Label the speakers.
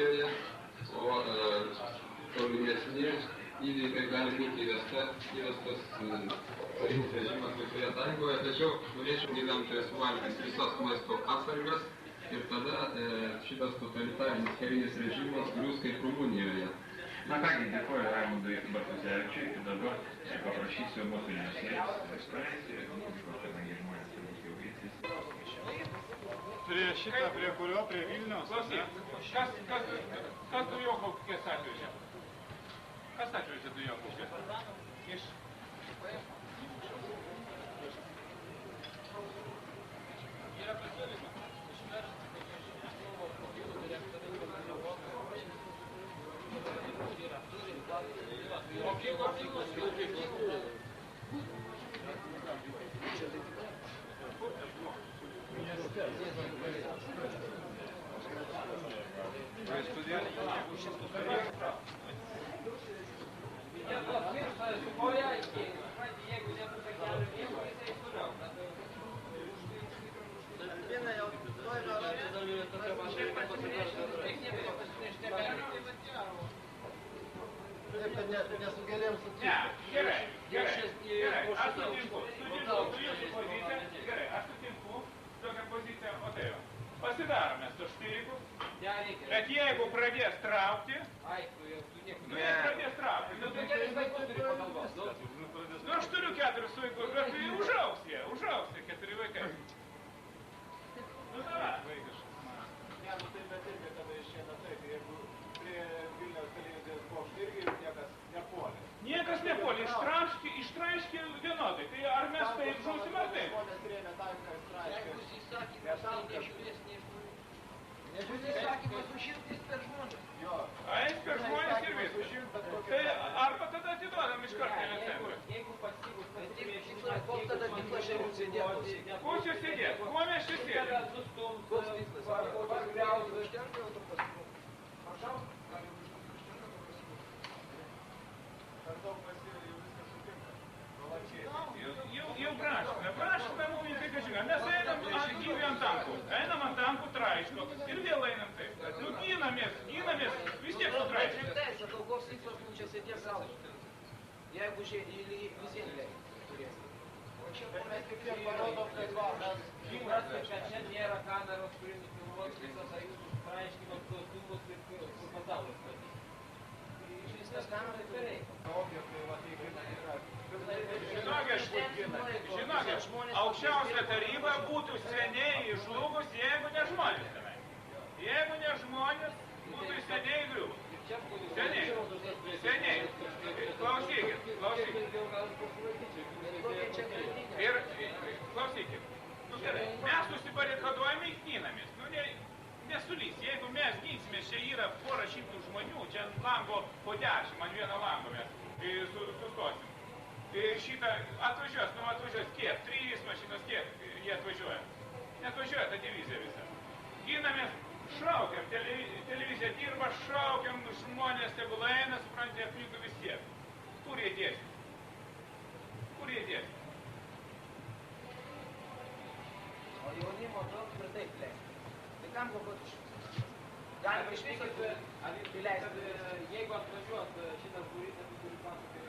Speaker 1: teritorijoje, o tolimesni įvykiai gali būti įvestas karinis režimas visoje sąjungoje, tačiau norėčiau gyventojai suvalgyti visas maisto atsargas ir tada šitas totalitarinis karinis režimas grius kaip Rumunijoje.
Speaker 2: Na kągi, dėkoju Raimundui Bartusevičiui ir dabar paprašysiu mūsų inžinierius praeiti, kadangi žmonės turbūt jau greitis.
Speaker 3: Prie šitą, prie kurio, prie Vilniaus.
Speaker 4: Klausyk, kas dujokaukės atvežė? Kas atvežė dujokaukės? Iš... Yra pasiūlymas.
Speaker 5: Nesugalėjom sutikti.
Speaker 4: Gerai. Aš sutinku. Gerai, aš sutinku tokią poziciją, o tai va. Pasidarome su štyriku, bet jeigu pradės traukti, pradės traukti. Nu, aš turiu 4 vaikus, bet tai užaugs jie, 4 vaikai. Nu, tada.
Speaker 5: Ne, nu tai bet irgi tada išėna taip, jeigu prie Vilniaus televizijos bokšto irgi niekas nepuolė.
Speaker 4: Niekas nepuolė, ištraiškė vienodai. Tai ar mes taip žūsim ar taip?
Speaker 5: Žmonės rėmė tanką ištraiškė.
Speaker 6: Jeigu jis įsakymą, tai nežiūrės nei žmonių. Įsakymas užimt per žmonės.
Speaker 5: Jo.
Speaker 4: Eis per žmonės ir viskas. Tai arba tada atiduodam iš karto licenciją.
Speaker 6: Jeigu pasyvus pasipriešinimas, kol tada tikslas čia sėdėtų.
Speaker 4: Ko čia sėdėt? Kuo mes čia sėdėm?
Speaker 6: Koks tikslas? Pagriausiu užtenka, o to pasiūlymą.
Speaker 5: Per daug pasiūlymą jau viskas sutinka.
Speaker 4: Jau prašome mums tai, kad žiūrėjom. Mes einam ant tankų. Einam ant tankų traiško ir vėl einam taip. Nu, gynamės, vis tiek sutraiškė.
Speaker 6: Rimtai, sakau, koks tikslas mums čia sėdės saulė. Jeigu visiems leidžiam turės.
Speaker 5: Mes tik tiek parodom, kad va, mes
Speaker 6: Supraskite, kad čia nėra kameros, kuri nufilmuos visas jūsų paaiškinimus, kostiumus ir kur pasaulis matys. Viskas kamerai tai reikia.
Speaker 5: objektai, va, teigina yra.
Speaker 4: Žinokit, aukščiausia taryba būtų seniai žlugus, jeigu ne žmonės tenai. Jeigu ne žmonės, būtų seniai griuvus. Seniai. Klausykit. Ir klausykit. Nu gerai, mes susibarikaduojame ir ginamės. Nu nesulys, jeigu mes ginsimės, čia yra 400 žmonių, čia lango po 10, man vieno lango mes sustosim. Šitą atvažiuos kiek? 3 mašinos kiek jie atvažiuoja? Neatvažiuoja ta divizija visa. Ginamės, šaukiam, televizija dirba, šaukiam, žmonės tegul eina, suprantate, aplinkui vis tiek. Kur jie dėsi?
Speaker 6: O jaunimo daug ir taip leisti. Tai kam galbūt iš viso? Galima iš viso įleisti.
Speaker 7: Jeigu atvažiuot šitas būrys, tai turi pasakoti